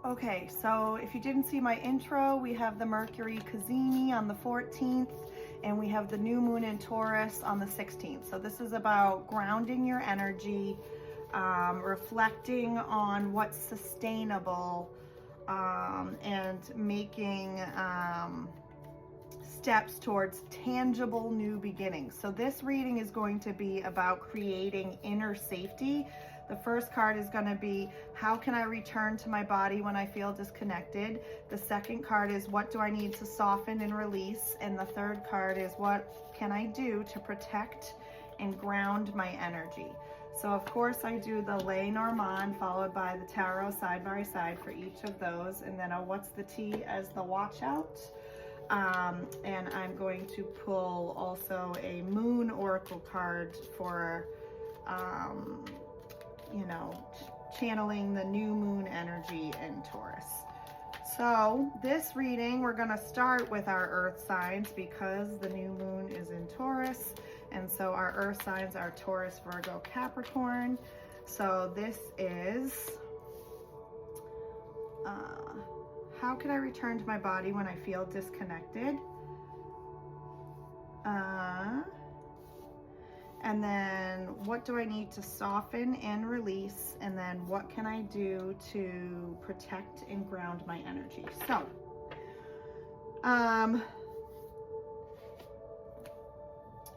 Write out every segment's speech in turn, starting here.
Okay, so if you didn't see my intro, we have the Mercury Cazimi on the 14th, and we have the new moon in Taurus on the 16th. So this is about grounding your energy, reflecting on what's sustainable, and making steps towards tangible new beginnings. So this reading is going to be about creating inner safety. The first card is going to be, how can I return to my body when I feel disconnected? The second card is, what do I need to soften and release? And the third card is, what can I do to protect and ground my energy? So of course I do the Lenormand followed by the tarot side by side for each of those, and then a what's the tea as the watch out. And I'm going to pull also a moon oracle card for, you know, channeling the new moon energy in Taurus. So this reading, we're going to start with our earth signs because the new moon is in Taurus. And so our earth signs are Taurus, Virgo, Capricorn. So this is, how can I return to my body when I feel disconnected? And then what do I need to soften and release? And then what can I do to protect and ground my energy? So,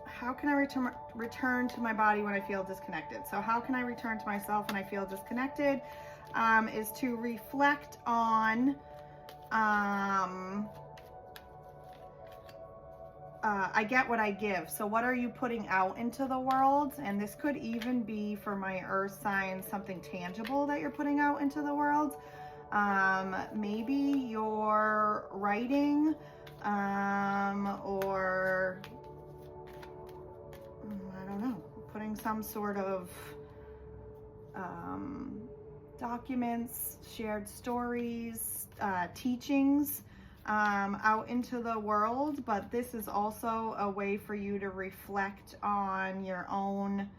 how can I return to my body when I feel disconnected? So how can I return to myself when I feel disconnected? Is to reflect on, I get what I give. So what are you putting out into the world? And this could even be, for my earth sign, something tangible that you're putting out into the world. Maybe you're writing, or I don't know, putting some sort of documents, shared stories, teachings out into the world. But this is also a way for you to reflect on your own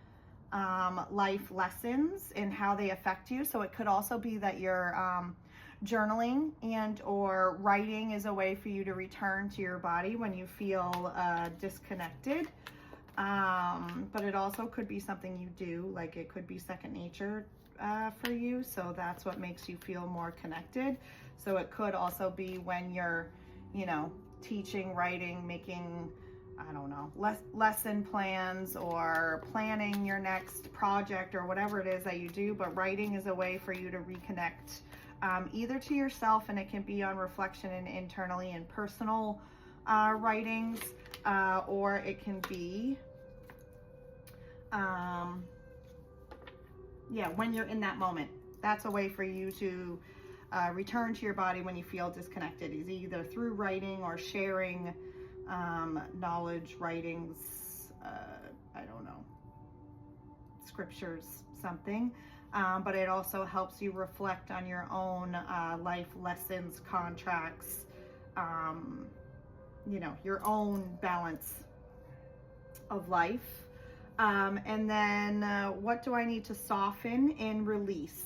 life lessons and how they affect you. So it could also be that you're journaling and or writing is a way for you to return to your body when you feel disconnected. But it also could be something you do, like it could be second nature for you. So that's what makes you feel more connected. So it could also be when you're, you know, teaching, writing, making, I don't know, lesson plans or planning your next project or whatever it is that you do. But writing is a way for you to reconnect either to yourself, and it can be on reflection and internally in personal writings, or it can be when you're in that moment. That's a way for you to return to your body when you feel disconnected, is either through writing or sharing knowledge, writings, I don't know, scriptures, something. But it also helps you reflect on your own life lessons, contracts, you know, your own balance of life. And then what do I need to soften and release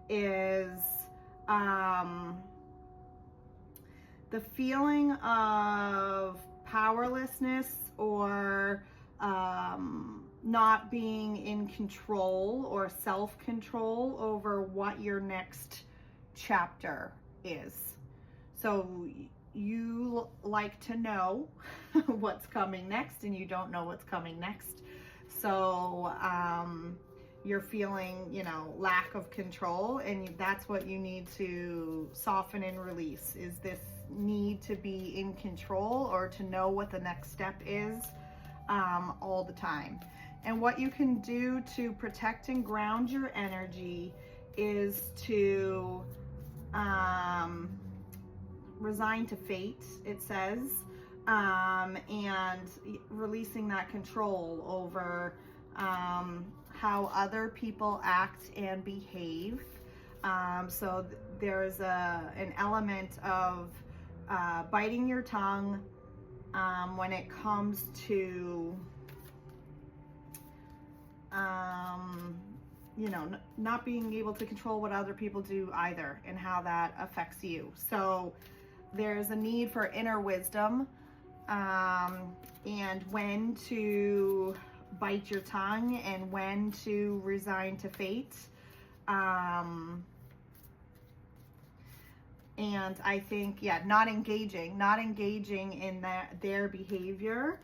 is the feeling of powerlessness or not being in control or self-control over what your next chapter is. So you like to know what's coming next, and you don't know what's coming next. So you're feeling, you know, lack of control, and that's what you need to soften and release, is this need to be in control or to know what the next step is all the time. And what you can do to protect and ground your energy is to resign to fate, it says, and releasing that control over how other people act and behave. So there's an element of biting your tongue when it comes to not being able to control what other people do either, and how that affects you. So there's a need for inner wisdom, and when to bite your tongue and when to resign to fate. And I think, not engaging in their behavior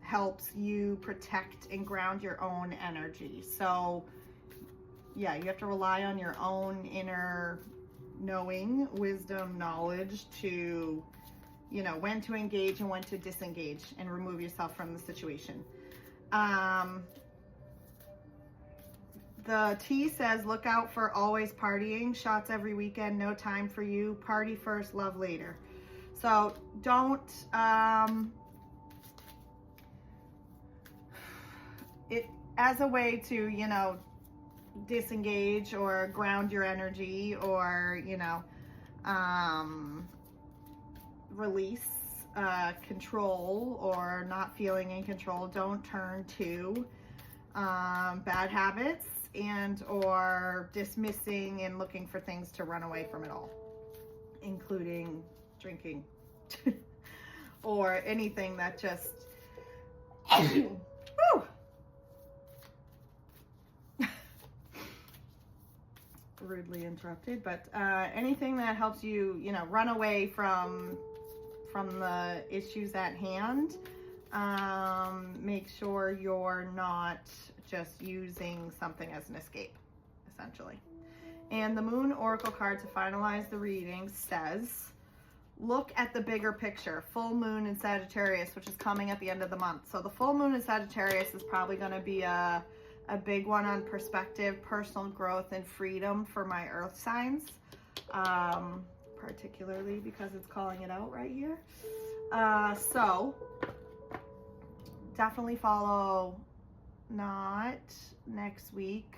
helps you protect and ground your own energy. So you have to rely on your own inner knowing, wisdom, knowledge to, when to engage and when to disengage and remove yourself from the situation. The T says, look out for always partying, shots every weekend, no time for you, party first, love later. So don't, it as a way to, disengage or ground your energy, or, release control or not feeling in control. Don't turn to bad habits and or dismissing and looking for things to run away from it all, including drinking or anything that just rudely interrupted, but anything that helps you, run away from the issues at hand. Make sure you're not just using something as an escape, essentially. And the Moon Oracle card to finalize the reading says, look at the bigger picture. Full moon in Sagittarius, which is coming at the end of the month. So the full moon in Sagittarius is probably going to be a big one on perspective, personal growth, and freedom for my earth signs, particularly because it's calling it out right here. So definitely follow, not next week,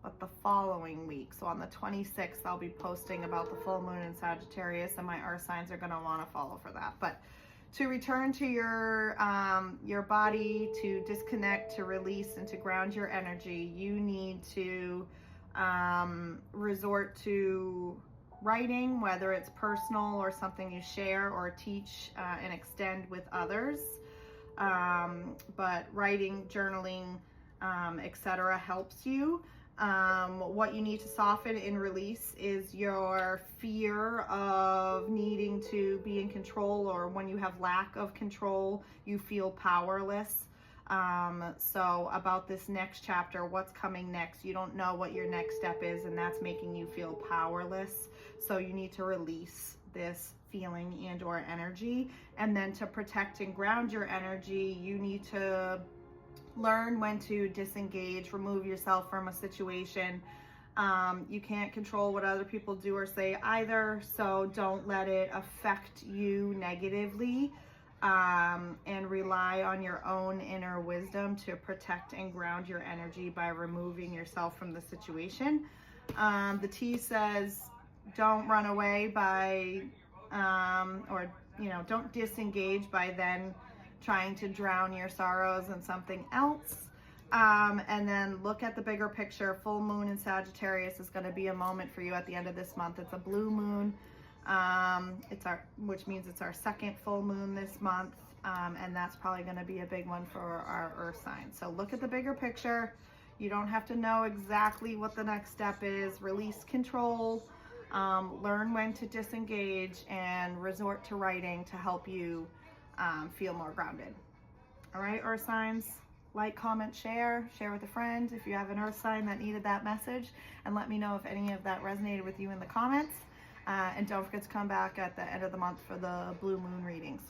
but the following week. So on the 26th, I'll be posting about the full moon in Sagittarius, and my earth signs are going to want to follow for that. But to return to your body, to disconnect, to release, and to ground your energy, you need to resort to writing, whether it's personal or something you share or teach and extend with others. But writing, journaling, etc. helps you. What you need to soften and release is your fear of needing to be in control, or when you have lack of control, you feel powerless. So about this next chapter, what's coming next, you don't know what your next step is, and that's making you feel powerless. So you need to release this feeling and or energy. And then to protect and ground your energy, you need to learn when to disengage, remove yourself from a situation. You can't control what other people do or say either, so don't let it affect you negatively, and rely on your own inner wisdom to protect and ground your energy by removing yourself from the situation. The T says, don't run away by, don't disengage by then trying to drown your sorrows in something else. And then look at the bigger picture. Full moon in Sagittarius is going to be a moment for you at the end of this month. It's a blue moon, which means it's our second full moon this month, and that's probably going to be a big one for our earth sign. So look at the bigger picture. You don't have to know exactly what the next step is. Release control, learn when to disengage, and resort to writing to help you feel more grounded. All right, earth signs, like, comment, share with a friend if you have an earth sign that needed that message, and let me know if any of that resonated with you in the comments. And don't forget to come back at the end of the month for the blue moon readings.